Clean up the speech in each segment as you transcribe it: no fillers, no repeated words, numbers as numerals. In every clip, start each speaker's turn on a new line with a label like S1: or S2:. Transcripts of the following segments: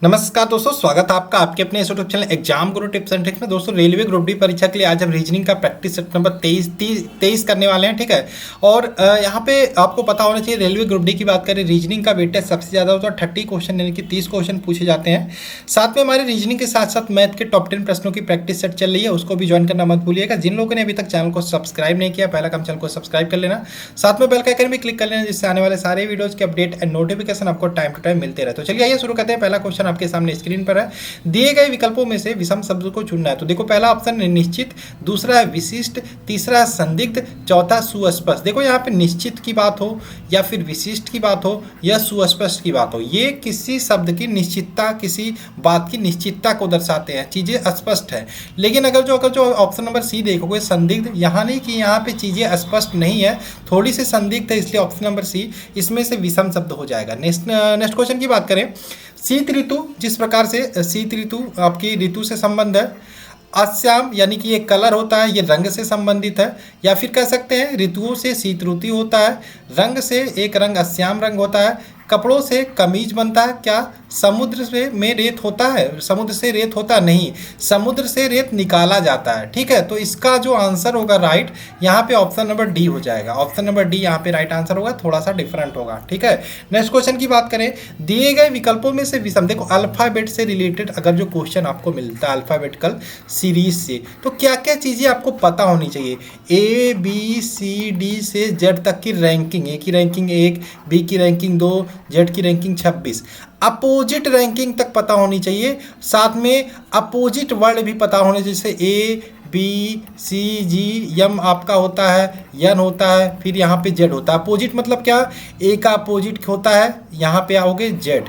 S1: नमस्कार दोस्तों, स्वागत है आपका आपके अपने YouTube channel exam Guru tips and tricks में। दोस्तों, रेलवे ग्रुप डी परीक्षा के लिए आज हम रीजनिंग का प्रैक्टिस सेट नंबर 23 करने वाले हैं। ठीक है। और यहाँ पे आपको पता होना चाहिए, रेलवे ग्रुप डी की बात करें, रीजनिंग का वेटेज सबसे ज़्यादा होता है। 30 क्वेश्चन यानी कि 30 क्वेश्चन पूछे जाते हैं। साथ में हमारे रीजनिंग के साथ साथ मैथ के टॉप 10 प्रश्नों की प्रैक्टिस सेट चल रही है, उसको भी ज्वाइन करना मत भूलिएगा। जिन लोगों ने अभी तक चैनल को सब्सक्राइब नहीं किया, पहला काम चैनल को सब्सक्राइब कर लेना, साथ में बेल का आइकन भी क्लिक कर लेना, जिससे आने वाले सारे वीडियोज़ के अपडेट एंड नोटिफिकेशन आपको टाइम टू टाइम मिलते रहे। तो चलिए आइए शुरू करते हैं। पहला क्वेश्चन आपके सामने स्क्रीन पर है। दिए गए विकल्पों में से विषम शब्द को चुनना है। तो देखो, पहला ऑप्शन है निश्चित, दूसरा है विशिष्ट, तीसरा है संदिग्ध, चौथा सुस्पष्ट। देखो, यहाँ पे निश्चित की बात हो या फिर विशिष्ट की बात हो या सुस्पष्ट की बात हो, ये किसी शब्द की निश्चितता, किसी बात की निश्चितता को दर्शाते हैं, चीज़ें स्पष्ट है। लेकिन अगर जो ऑप्शन नंबर सी देखोगे संदिग्ध, यहाँ नहीं कि यहाँ पे चीज़ें स्पष्ट नहीं है, थोड़ी सी संदिग्ध है, इसलिए ऑप्शन नंबर सी इसमें से विषम शब्द हो जाएगा। नेक्स्ट क्वेश्चन की बात करें, शीत ऋतु, जिस प्रकार से शीत ऋतु आपकी ऋतु से संबंध है, अश्याम यानी कि ये कलर होता है, ये रंग से संबंधित है, या फिर कह सकते हैं ऋतुओं से शीत ऋतु होता है, रंग से एक रंग अश्याम रंग होता है, कपड़ों से कमीज बनता है, क्या समुद्र से में रेत होता है, समुद्र से रेत होता नहीं, समुद्र से रेत निकाला जाता है। ठीक है, तो इसका जो आंसर होगा राइट, यहाँ पे ऑप्शन नंबर डी हो जाएगा। ऑप्शन नंबर डी यहाँ पे राइट आंसर होगा, थोड़ा सा डिफरेंट होगा। ठीक है। नेक्स्ट क्वेश्चन की बात करें, दिए गए विकल्पों में से विषम, देखो अल्फाबेट से रिलेटेड अगर जो क्वेश्चन आपको मिलता है अल्फाबेटिकल सीरीज से, तो क्या क्या चीज़ें आपको पता होनी चाहिए। ए बी सी डी से जेड तक की रैंकिंग, ए की रैंकिंग 1, बी की रैंकिंग 2, जेड की रैंकिंग 26, अपोजिट रैंकिंग तक पता होनी चाहिए। साथ में अपोजिट वर्ड भी पता होने, जैसे ए बी सी जी, यम आपका होता है, यन होता है, फिर यहाँ पे जेड होता है। अपोजिट मतलब क्या, ए का अपोजिट होता है, यहाँ पे आओगे जेड।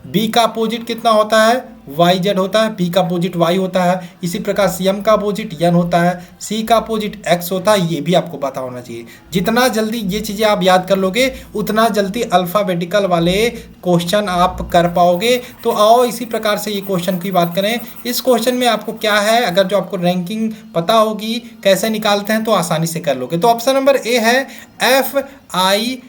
S1: बी का अपोजिट कितना होता है, वाई जेड होता है, पी का अपोजिट वाई होता है। इसी प्रकार सी एम का अपोजिट यन होता है, सी का अपोजिट एक्स होता है। ये भी आपको पता होना चाहिए। जितना जल्दी ये चीज़ें आप याद कर लोगे, उतना जल्दी अल्फ़ाबेटिकल वाले क्वेश्चन आप कर पाओगे। तो आओ इसी प्रकार से ये क्वेश्चन की बात करें। इस क्वेश्चन में आपको क्या है, अगर जो आपको रैंकिंग पता होगी कैसे निकालते हैं, तो आसानी से कर लोगे। तो ऑप्शन नंबर ए है FIHG।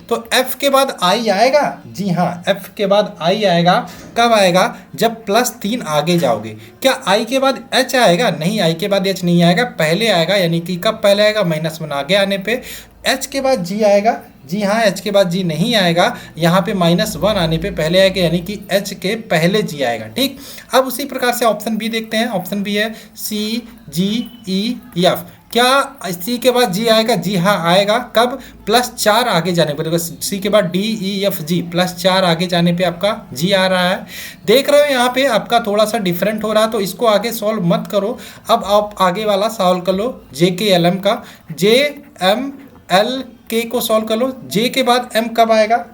S1: तो F के बाद I आएगा, जी हाँ, F के बाद I आएगा। कब आएगा, जब +3 आगे जाओगे। क्या I के बाद H आएगा, नहीं, I के बाद H नहीं आएगा, पहले आएगा। यानी कि कब पहले आएगा, -1 आगे आने पे। H के बाद G आएगा, जी हाँ, H के बाद G नहीं आएगा, यहाँ पे -1 आने पे पहले आएगा, यानी कि H के पहले G आएगा। ठीक। अब उसी प्रकार से ऑप्शन बी देखते हैं। ऑप्शन बी है CGEF। क्या सी के बाद जी आएगा, जी हाँ आएगा। कब, +4 आगे जाने पर। सी के बाद DEFG, +4 आगे जाने पे आपका जी आ रहा है। देख रहे हो यहाँ पे आपका थोड़ा सा डिफरेंट हो रहा है, तो इसको आगे सॉल्व मत करो। अब आप आगे वाला सॉल्व कर लो, JKLM का, JMLK को सॉल्व कर लो। जे के बाद M कब आएगा,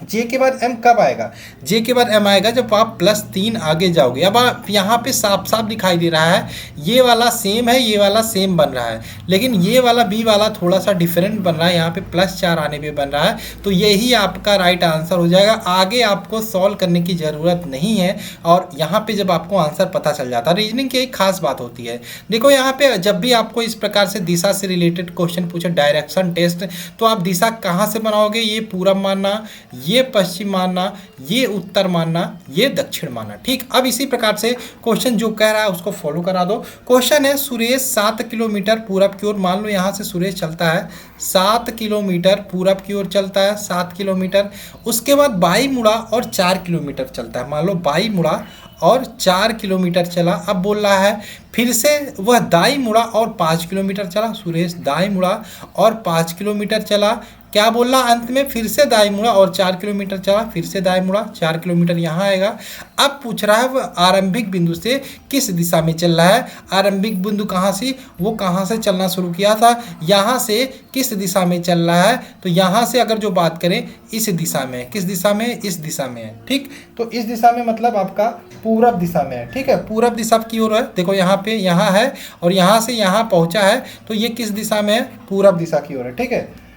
S1: जे के बाद एम कब आएगा, जे के बाद एम आएगा जब आप +3 आगे जाओगे। अब आप यहाँ पे साफ साफ दिखाई दे रहा है, ये वाला सेम है, ये वाला सेम बन रहा है, लेकिन ये वाला बी वाला थोड़ा सा डिफरेंट बन रहा है, यहाँ पे +4 आने पे बन रहा है। तो यही आपका राइट आंसर हो जाएगा। आगे आपको सॉल्व करने की ज़रूरत नहीं है, और यहाँ पे जब आपको आंसर पता चल जाता है। रीजनिंग की एक खास बात होती है, देखो यहाँ पे जब भी आपको इस प्रकार से दिशा से रिलेटेड क्वेश्चन पूछे, डायरेक्शन टेस्ट, तो आप दिशा कहाँ से बनाओगे, ये पूरब मानना, ये पश्चिम मानना, ये उत्तर मानना, ये दक्षिण मानना। ठीक। अब इसी प्रकार से क्वेश्चन जो कह रहा है उसको फॉलो करा दो। क्वेश्चन है, सुरेश 7 किलोमीटर पूरब की ओर, मान लो यहाँ से सुरेश चलता है 7 किलोमीटर पूरब की ओर चलता है, 7 किलोमीटर। उसके बाद बाई मुड़ा और 4 किलोमीटर चलता है। मान लो बाई मुड़ा और 4 किलोमीटर चला। अब बोल रहा है फिर से वह दाई मुड़ा और 5 किलोमीटर चला। सुरेश दाई मुड़ा और 5 किलोमीटर चला। क्या बोल रहा अंत में, फिर से दाई मुड़ा और 4 किलोमीटर चला, फिर से दाई मुड़ा, 4 किलोमीटर यहाँ आएगा। अब पूछ रहा है वह आरंभिक बिंदु से किस दिशा में चल रहा है। आरंभिक बिंदु कहाँ से, वो कहाँ से चलना शुरू किया था, यहाँ से किस दिशा में चल रहा है। तो यहाँ से अगर जो बात करें, इस दिशा में, किस दिशा में, इस दिशा में है। ठीक। तो इस दिशा में मतलब आपका पूरब दिशा में है। ठीक है, पूरब दिशा की ओर है। देखो यहाँ पे, यहाँ है, और यहाँ से यहाँ पहुँचा है, तो ये किस दिशा में है, पूरब दिशा की ओर है। ठीक है,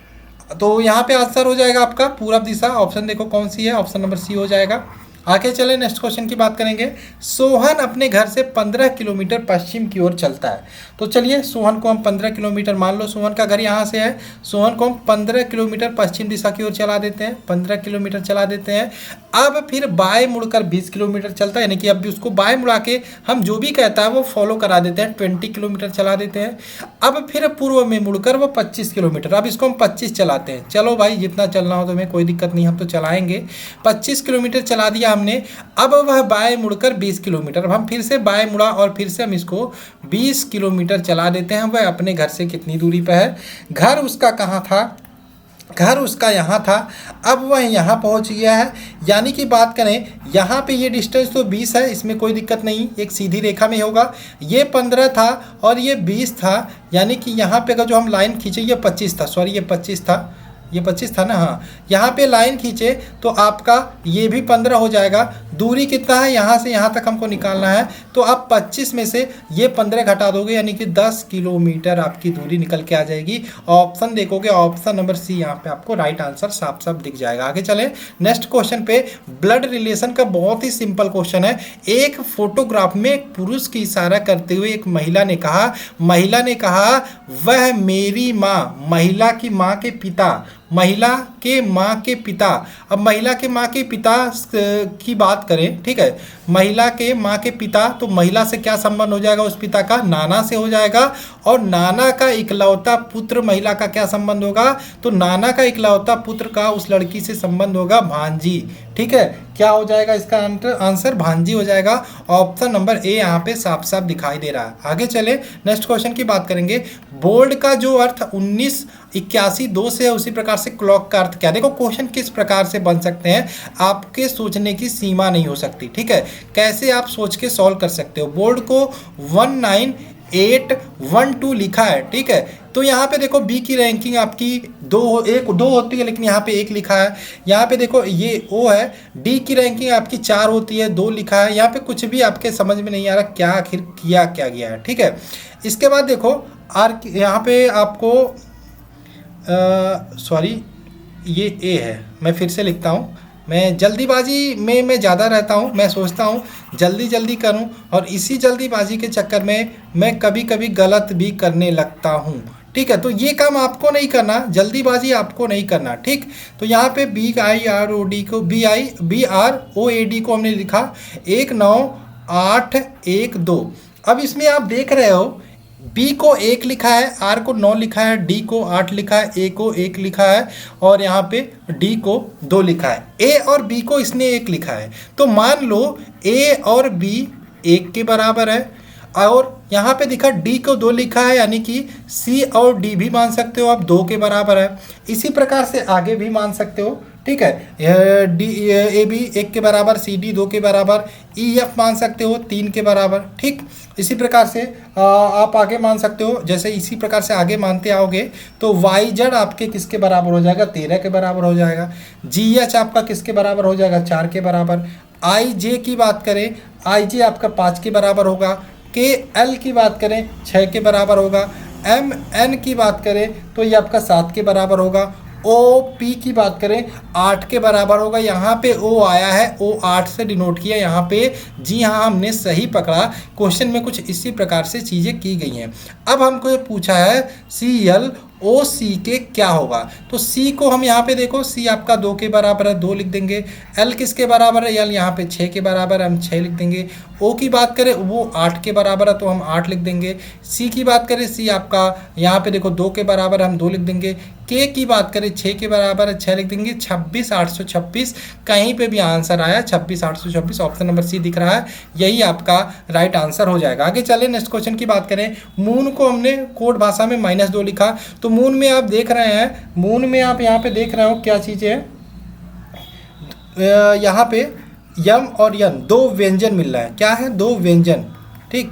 S1: तो यहाँ पे आंसर हो जाएगा आपका पूरब दिशा। ऑप्शन देखो कौन सी है, ऑप्शन नंबर सी हो जाएगा। आगे चले नेक्स्ट क्वेश्चन की बात करेंगे। सोहन अपने घर से 15 किलोमीटर पश्चिम की ओर चलता है। तो चलिए सोहन को हम 15 किलोमीटर, मान लो सोहन का घर यहाँ से है, सोहन को हम 15 किलोमीटर पश्चिम दिशा की ओर चला देते हैं, 15 किलोमीटर चला देते हैं। अब फिर बाएं मुड़कर 20 किलोमीटर चलता है, यानी कि अब भी उसको बाएं मुड़ा के हम जो भी कहता है वो फॉलो करा देते हैं, 20 किलोमीटर चला देते हैं। अब फिर पूर्व में मुड़कर वो 25 किलोमीटर, अब इसको हम 25 चलाते हैं। चलो भाई जितना चलना हो तुम्हें कोई दिक्कत नहीं, हम तो चलाएंगे। 25 किलोमीटर चला दिया हमने। अब वह बाएं मुड़कर 20 किलोमीटर, अब हम फिर से बाएं मुड़ा और फिर से हम इसको 20 किलोमीटर चला देते हैं। वह अपने घर से कितनी दूरी पर है? घर उसका कहाँ था? घर उसका यहाँ था, अब वह यहाँ पहुँच गया है। यानी कि बात करें यहाँ पे ये डिस्टेंस तो 20 है, इसमें कोई दिक्कत नहीं, एक सीधी रेखा में होगा। ये 15 था और ये 20 था, यानी कि यहाँ पे अगर जो हम लाइन खींचे ये 25 था, सॉरी ये 25 था, ये 25 था ना, हाँ। यहाँ पे लाइन खींचे तो आपका ये भी 15 हो जाएगा। दूरी कितना है? यहाँ से यहाँ तक हमको निकालना है, तो आप 25 में से ये 15 घटा दोगे, यानी कि 10 किलोमीटर आपकी दूरी निकल के आ जाएगी। ऑप्शन देखोगे, ऑप्शन नंबर सी यहाँ पे आपको राइट आंसर साफ साफ दिख जाएगा। आगे चले नेक्स्ट क्वेश्चन पे। ब्लड रिलेशन का बहुत ही सिंपल क्वेश्चन है। एक फोटोग्राफ में एक पुरुष की इशारा करते हुए एक महिला ने कहा वह मेरी माँ, महिला की माँ के पिता, महिला के माँ के पिता। अब महिला के माँ के पिता की बात करें, ठीक है, महिला के माँ के पिता, तो महिला से क्या संबंध हो जाएगा? उस पिता का नाना से हो जाएगा। और नाना का इकलौता पुत्र, महिला का क्या संबंध होगा? तो नाना का इकलौता पुत्र का उस लड़की से संबंध होगा भांजी। ठीक है, क्या हो जाएगा इसका आंसर? भांजी हो जाएगा। ऑप्शन नंबर ए यहाँ पे साफ साफ दिखाई दे रहा है। आगे चले नेक्स्ट क्वेश्चन की बात करेंगे। बोर्ड का जो अर्थ 1981 से है, उसी प्रकार से क्लॉक का अर्थ क्या? देखो क्वेश्चन किस प्रकार से बन सकते हैं, आपके सोचने की सीमा नहीं हो सकती। ठीक है, कैसे आप सोच के सॉल्व कर सकते हो। बोर्ड को 19812 लिखा है, ठीक है, तो यहाँ पे देखो बी की रैंकिंग आपकी दो होती है, लेकिन यहाँ पे 1 लिखा है। यहाँ पे देखो ये ओ है, डी की रैंकिंग आपकी 4 होती है, 2 लिखा है। यहाँ पे कुछ भी आपके समझ में नहीं आ रहा क्या आखिर किया क्या गया है। ठीक है, इसके बाद देखो आर, यहाँ पे आपको सॉरी ये ए है, मैं फिर से लिखता हूँ। मैं जल्दीबाजी में मैं ज़्यादा रहता हूँ, मैं सोचता हूँ जल्दी जल्दी करूँ, और इसी जल्दीबाजी के चक्कर में मैं कभी कभी गलत भी करने लगता हूँ। ठीक है, तो ये काम आपको नहीं करना, जल्दीबाजी आपको नहीं करना। ठीक, तो यहाँ पे BIROD को BROAD को हमने लिखा 19812। अब इसमें आप देख रहे हो बी को 1 लिखा है, आर को 9 लिखा है, डी को 8 लिखा है, ए को 1 लिखा है, और यहाँ पे डी को 2 लिखा है। ए और बी को इसने 1 लिखा है, तो मान लो ए और बी 1 के बराबर है, और यहाँ पे दिखा डी को 2 लिखा है, यानी कि सी और डी भी मान सकते हो आप 2 के बराबर है। इसी प्रकार से आगे भी मान सकते हो। ठीक है, डी ए बी 1 के बराबर, सी डी 2 के बराबर, ई एफ मान सकते हो 3 के बराबर। ठीक, इसी प्रकार से आप आगे मान सकते हो। जैसे इसी प्रकार से आगे मानते आओगे तो वाई जेड आपके किसके बराबर हो जाएगा? 13 के बराबर हो जाएगा। जी एच आपका किसके बराबर हो जाएगा? 4 के बराबर। आई जे की बात करें, आई जे आपका 5 के बराबर होगा। के एल की बात करें 6 के बराबर होगा। एम एन की बात करें तो ये आपका 7 के बराबर होगा। ओ पी की बात करें 8 के बराबर होगा। यहाँ पे ओ आया है, ओ 8 से डिनोट किया यहाँ पे। जी हाँ, हमने सही पकड़ा। क्वेश्चन में कुछ इसी प्रकार से चीज़ें की गई हैं। अब हमको ये पूछा है CLOC के क्या होगा, तो C को हम यहाँ पे देखो, C आपका 2 के बराबर है, 2 लिख देंगे। L किसके बराबर है? L यहाँ पे 6 के बराबर है, हम 6 लिख देंगे। O की बात करें वो 8 के बराबर है, तो हम 8 लिख देंगे। C की बात करें, C आपका यहाँ पे देखो 2 के बराबर है, हम 2 लिख देंगे। K की बात करें 6 के बराबर है, 6 लिख देंगे। 26826 कहीं पे भी आंसर आया 26826, ऑप्शन नंबर सी दिख रहा है, यही आपका राइट आंसर हो जाएगा। आगे चले नेक्स्ट क्वेश्चन की बात करें। मून को हमने कोड भाषा में -2 लिखा, तो मून में आप देख रहे हैं, मून में आप यहाँ पे देख रहे हो क्या चीज़ है, यहाँ पे यम और यन 2 व्यंजन मिल रहा है। क्या है? 2 व्यंजन। ठीक,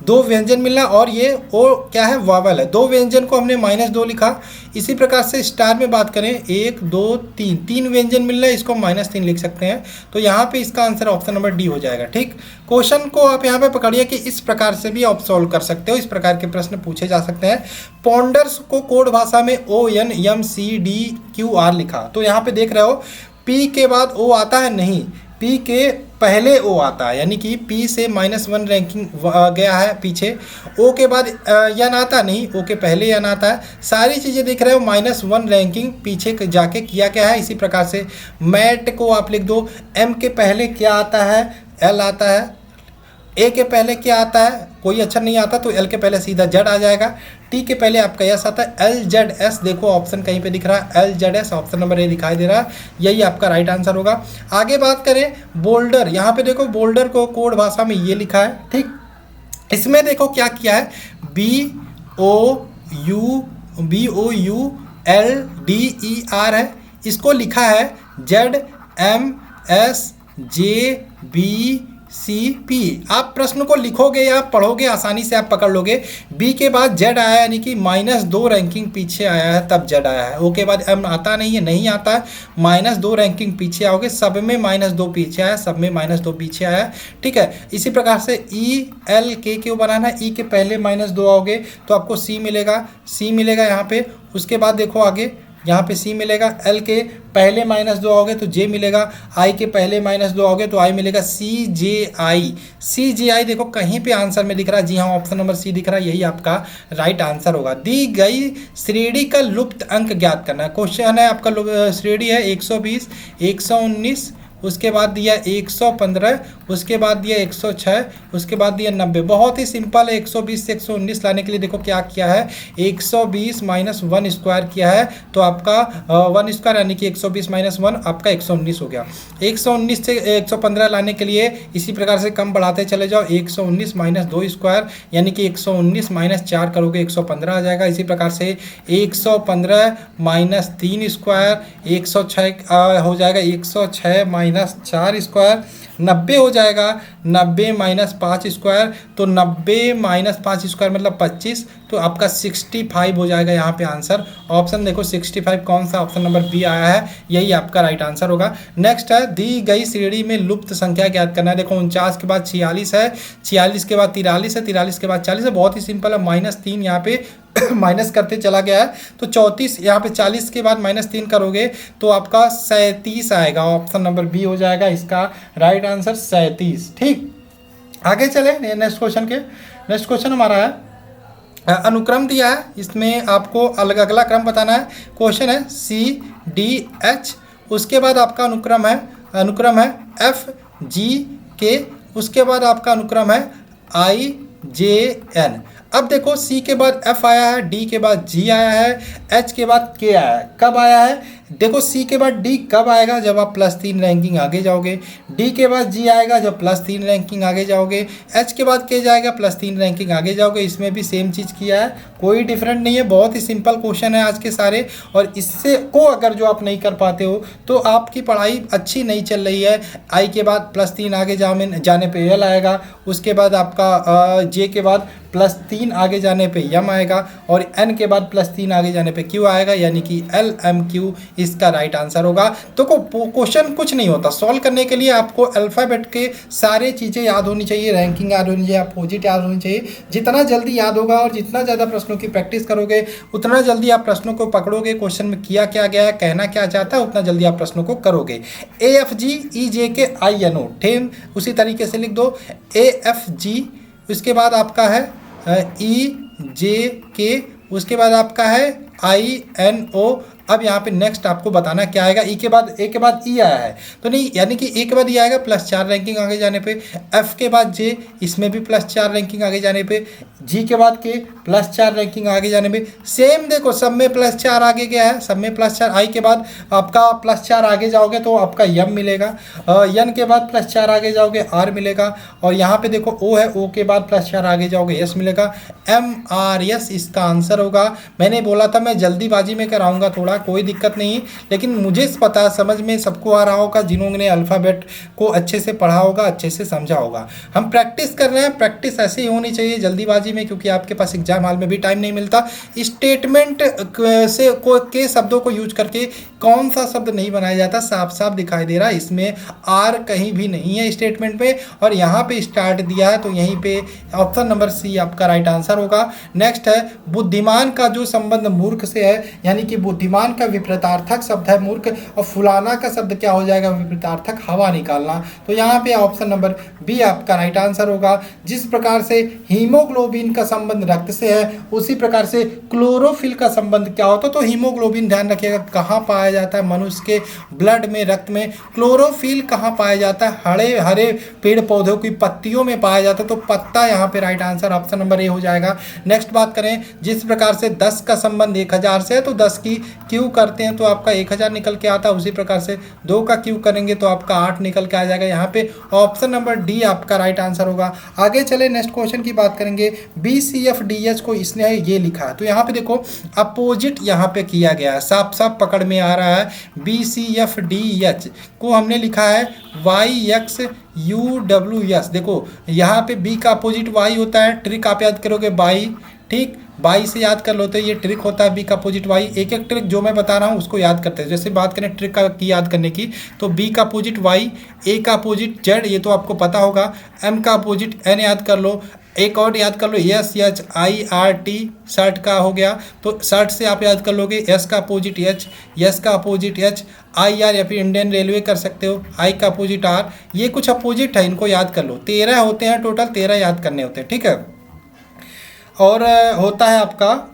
S1: 2 व्यंजन मिल रहा है, और ये ओ क्या है? वावल है। 2 व्यंजन को हमने -2 लिखा। इसी प्रकार से स्टार में बात करें 1 2 3 3 व्यंजन मिल रहा है, इसको -3 लिख सकते हैं। तो यहाँ पे इसका आंसर ऑप्शन नंबर डी हो जाएगा। ठीक, क्वेश्चन को आप यहाँ पे पकड़िए कि इस प्रकार से भी आप सॉल्व कर सकते हो, इस प्रकार के प्रश्न पूछे जा सकते हैं। पॉन्डर्स को कोड भाषा में ONMCDQR लिखा, तो यहाँ पे देख रहे हो P के बाद O आता है नहीं, पी के पहले ओ आता है, यानी कि पी से -1 रैंकिंग गया है पीछे, ओ के बाद यन आता नहीं, ओ के पहले यन आता है। सारी चीज़ें दिख रहे हो -1 रैंकिंग पीछे जाके किया क्या है। इसी प्रकार से मैट को आप लिख दो, एम के पहले क्या आता है, एल आता है, ए के पहले क्या आता है, कोई अक्षर नहीं आता तो एल के पहले सीधा जेड आ जाएगा, टी के पहले आपका एस आता है, एल जेड एस, देखो ऑप्शन कहीं पे दिख रहा है L Z S, option number A दिखाई दे रहा है, यही आपका राइट आंसर होगा। आगे बात करें बोल्डर, यहाँ पे देखो बोल्डर को कोड भाषा में ये लिखा है, ठीक। इसमें देखो क्या किया है, BOULDER है, इसको लिखा है ZMSJBCP। आप प्रश्न को लिखोगे या पढ़ोगे आसानी से आप पकड़ लोगे। बी के बाद जेड आया यानी कि -2 रैंकिंग पीछे आया है तब जेड आया है। ओ के बाद एम आता नहीं है, नहीं आता है, -2 रैंकिंग पीछे आओगे, सब में -2 पीछे आया, सब में -2 पीछे आया, ठीक है। इसी प्रकार से ई एल के क्यों बनाना है, ई के पहले -2 आओगे तो आपको सी मिलेगा, सी मिलेगा यहाँ पे। उसके बाद देखो आगे यहाँ पे सी मिलेगा, एल के पहले -2 आओगे तो जे मिलेगा, आई के पहले -2 आओगे तो आई मिलेगा, CJI देखो कहीं पे आंसर में दिख रहा है, जी हाँ ऑप्शन नंबर सी दिख रहा है, यही आपका राइट आंसर होगा। दी गई श्रेणी का लुप्त अंक ज्ञात करना है। क्वेश्चन है आपका श्रेणी है 120, 119, उसके बाद दिया 115, उसके बाद दिया 106, उसके बाद दिया 90। बहुत ही सिंपल है, 120 से 119 लाने के लिए देखो क्या किया है, 120 - 1 स्क्वायर किया है तो आपका 1 स्क्वायर यानी कि 120 - 1 आपका 119 हो गया। 119 से 115 लाने के लिए इसी प्रकार से कम बढ़ाते चले जाओ, 119 - 2 स्क्वायर यानी कि 119 - 4 करोगे 115 आ जाएगा। इसी प्रकार से 115 - 3 स्क्वायर 106 हो जाएगा, 106 - 4 स्क्वायर 90 हो जाएगा, 90 - 5 स्क्वायर तो 90 - 5 स्क्वायर मतलब 25, तो आपका 65 हो जाएगा यहाँ पे आंसर। ऑप्शन देखो 65 कौन सा, ऑप्शन नंबर बी आया है, यही आपका राइट आंसर होगा। नेक्स्ट है दी गई श्रेणी में लुप्त संख्या ज्ञात करना है। देखो 49 के बाद 46 है, 46 के बाद 43 है, 43 के बाद 40 है, बहुत ही सिंपल है, -3 यहाँ पे माइनस करते चला गया है तो 34 यहाँ पे 40 के बाद -3 करोगे तो आपका 37 आएगा, ऑप्शन नंबर बी हो जाएगा इसका राइट आंसर 37, ठीक। आगे चले नेक्स्ट क्वेश्चन के। नेक्स्ट क्वेश्चन हमारा है अनुक्रम दिया है, इसमें आपको अलग अगला क्रम बताना है। क्वेश्चन है CDH, उसके बाद आपका अनुक्रम है FGK, उसके बाद आपका अनुक्रम है IJN। अब देखो सी के बाद एफ आया है, डी के बाद जी आया है, एच के बाद के आया है। कब आया है देखो, सी के बाद डी कब आएगा, जब आप +3 रैंकिंग आगे जाओगे। डी के बाद जी आएगा जब +3 रैंकिंग आगे जाओगे। एच के बाद के जाएगा +3 रैंकिंग आगे जाओगे। इसमें भी सेम चीज़ किया है, कोई डिफरेंट नहीं है, बहुत ही सिंपल क्वेश्चन है आज के सारे। और इससे को अगर जो आप नहीं कर पाते हो तो आपकी पढ़ाई अच्छी नहीं चल रही है। आई के बाद +3 आगे जाने पे एल आएगा, उसके बाद आपका जे के बाद +3 आगे जाने पे यम आएगा और एन के बाद +3 आगे जाने पे क्यू आएगा, यानी कि LMQ इसका राइट आंसर होगा। तो क्वेश्चन कुछ नहीं होता, सॉल्व करने के लिए आपको अल्फ़ाबेट के सारे चीज़ें याद होनी चाहिए, रैंकिंग याद होनी चाहिए, अपोजिट याद होनी चाहिए। जितना जल्दी याद होगा और जितना ज़्यादा प्रश्नों की प्रैक्टिस करोगे उतना जल्दी आप प्रश्नों को पकड़ोगे, क्वेश्चन में किया क्या गया है, कहना क्या चाहता है, उतना जल्दी आप प्रश्नों को करोगे। AFGEJK INO ठेम उसी तरीके से लिख दो, AFG, उसके बाद आपका है EJK, उसके बाद आपका है INO। अब यहाँ पे नेक्स्ट आपको बताना क्या आएगा। ए के बाद ई आया है तो नहीं, यानी कि ए के बाद ई आएगा +4 रैंकिंग आगे जाने पे। एफ के बाद जे, इसमें भी +4 रैंकिंग आगे जाने पे। जी के बाद के +4 रैंकिंग आगे जाने पे। सेम देखो सब में +4 आगे गया है, सब में +4। आई के बाद आपका +4 आगे जाओगे तो आपका यम मिलेगा, यन के बाद +4 आगे जाओगे आर मिलेगा, और यहाँ पे देखो ओ है, ओ के बाद +4 आगे जाओगे यस मिलेगा, MRS इसका आंसर होगा। मैंने बोला था मैं जल्दीबाजी में कराऊंगा थोड़ा, कोई दिक्कत नहीं, लेकिन मुझे पता समझ में सबको आ रहा होगा जिन्होंने अल्फ़ाबेट को अच्छे से पढ़ा होगा, अच्छे से समझा होगा। हम प्रैक्टिस कर रहे हैं, प्रैक्टिस ऐसे ही होनी चाहिए जल्दीबाजी में, क्योंकि आपके पास एग्जाम हॉल में भी टाइम नहीं मिलता। स्टेटमेंट से के शब्दों को यूज करके कौन सा शब्द नहीं बनाया जाता, साफ साफ दिखाई दे रहा है, इसमें आर कहीं भी नहीं है स्टेटमेंट में, और यहाँ पे स्टार्ट दिया है तो यहीं पे ऑप्शन नंबर सी आपका राइट आंसर होगा। नेक्स्ट है बुद्धिमान का जो संबंध मूर्ख से है, यानी कि बुद्धिमान फूलवान का विपरीतार्थक शब्द है मूर्ख, और फुलाना का शब्द क्या हो जाएगा, विपरीतार्थक हवा निकालना। तो यहाँ पे ऑप्शन नंबर बी आपका राइट आंसर होगा। जिस प्रकार से हीमोग्लोबिन का संबंध रक्त से है, उसी प्रकार से क्लोरोफिल का संबंध क्या होता है, तो हीमोग्लोबिन ध्यान रखिएगा कहाँ पाया जाता है, मनुष्य के ब्लड में, रक्त में। क्लोरोफिल कहाँ पाया जाता है, हरे हरे पेड़ पौधों की पत्तियों में पाया जाता है, तो पत्ता यहाँ पे right answer option number A हो जाएगा। नेक्स्ट बात करें, जिस प्रकार से 10 का संबंध 1000 से है, तो 10 की क्यू करते हैं तो आपका 1000 निकल के आता है, उसी प्रकार से 2 का क्यू करेंगे तो आपका 8 निकल के आ जाएगा। यहाँ पे ऑप्शन नंबर डी आपका राइट आंसर होगा। आगे चले नेक्स्ट क्वेश्चन की बात करेंगे। BCFDH को इसने ये लिखा है, तो यहाँ पे देखो अपोजिट यहाँ पे किया गया है, साफ साफ पकड़ में आ रहा है। BCFDH को हमने लिखा है YXUWS। देखो यहाँ पे B का अपोजिट Y होता है, ट्रिक आप याद करोगे बाई, ठीक, बाई से याद कर लो तो ये ट्रिक होता है बी का अपोजिट वाई। एक एक ट्रिक जो मैं बता रहा हूँ उसको याद करते हैं। जैसे बात करें ट्रिक का की याद करने की, तो बी का अपोजिट वाई, ए का अपोजिट जेड, ये तो आपको पता होगा, एम का अपोजिट एन याद कर लो, एक और याद कर लो SHIRT, शर्ट का हो गया, तो शर्ट से आप याद कर लोगे एस का अपोजिट एच, यस का अपोजिट एच, IR या फिर इंडियन रेलवे कर सकते हो, आई का अपोजिट आर। ये कुछ अपोजिट है, इनको याद कर लो। 13 होते हैं टोटल, 13 याद करने होते हैं, ठीक है। और होता है आपका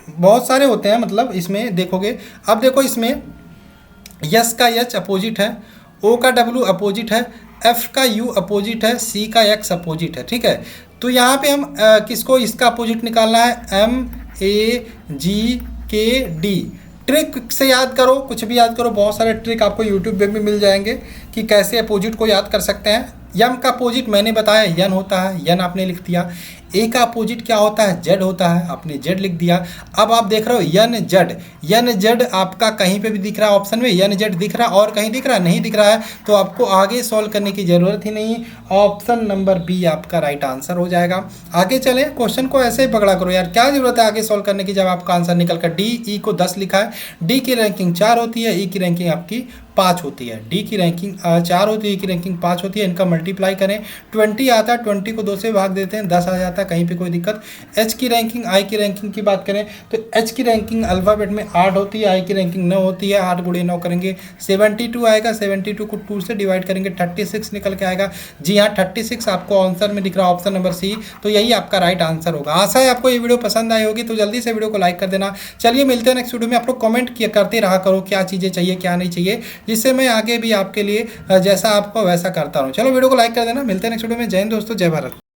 S1: बहुत सारे होते हैं, मतलब इसमें देखोगे। अब देखो इसमें यस का एच अपोजिट है, ओ का डब्ल्यू अपोजिट है, एफ का यू अपोजिट है, सी का एक्स अपोजिट है, ठीक है। तो यहाँ पे हम किसको इसका अपोजिट निकालना है, MAGKD। ट्रिक से याद करो, कुछ भी याद करो, बहुत सारे ट्रिक आपको यूट्यूब पे भी मिल जाएंगे कि कैसे अपोजिट को याद कर सकते हैं। यम का अपोजिट मैंने बताया यन होता है, यन आपने लिख दिया। ए का अपोजिट क्या होता है, जेड होता है, आपने जेड लिख दिया। अब आप देख रहे हो यन जेड, यन जेड आपका कहीं पे भी दिख रहा है ऑप्शन में, यन जेड दिख रहा है और कहीं दिख रहा है, नहीं दिख रहा है, तो आपको आगे सॉल्व करने की ज़रूरत ही नहीं। ऑप्शन नंबर बी आपका राइट आंसर हो जाएगा। आगे चले, क्वेश्चन को ऐसे ही पकड़ा करो यार, क्या जरूरत है आगे सॉल्व करने की जब आपका आंसर निकल कर। डी ई को 10 लिखा है, डी की रैंकिंग 4 होती है, ई की रैंकिंग आपकी 5 होती है। डी की रैंकिंग 4 होती है, ई की रैंकिंग 5 होती है। इनका मल्टीप्लाई करें, 20 आता है, 20 को 2 से भाग देते हैं, 10 आ जाता है, कहीं पे कोई दिक्कत। एच की रैंकिंग, आई की रैंकिंग की बात करें तो एच की रैंकिंग अल्फ़ाबेट में 8 होती है, आई की रैंकिंग 9 होती है। 8 गुणे 9 करेंगे 72 आएगा, 72 को 2 से डिवाइड करेंगे 36 निकल के आएगा। जी हाँ, 36 आपको आंसर में दिख रहा है, ऑप्शन नंबर सी, तो यही आपका राइट आंसर होगा। आशा है आपको ये वीडियो पसंद आई होगी, तो जल्दी से वीडियो को लाइक कर देना। चलिए मिलते हैं नेक्स्ट वीडियो में। आप लोग कमेंट किया करते रहा करो क्या चीज़ें चाहिए क्या नहीं चाहिए, जिससे मैं आगे भी आपके लिए जैसा आपको वैसा करता रहूँ। चलो वीडियो को लाइक कर देना, मिलते हैं नेक्स्ट वीडियो में। जय हिंद दोस्तों, जय भारत।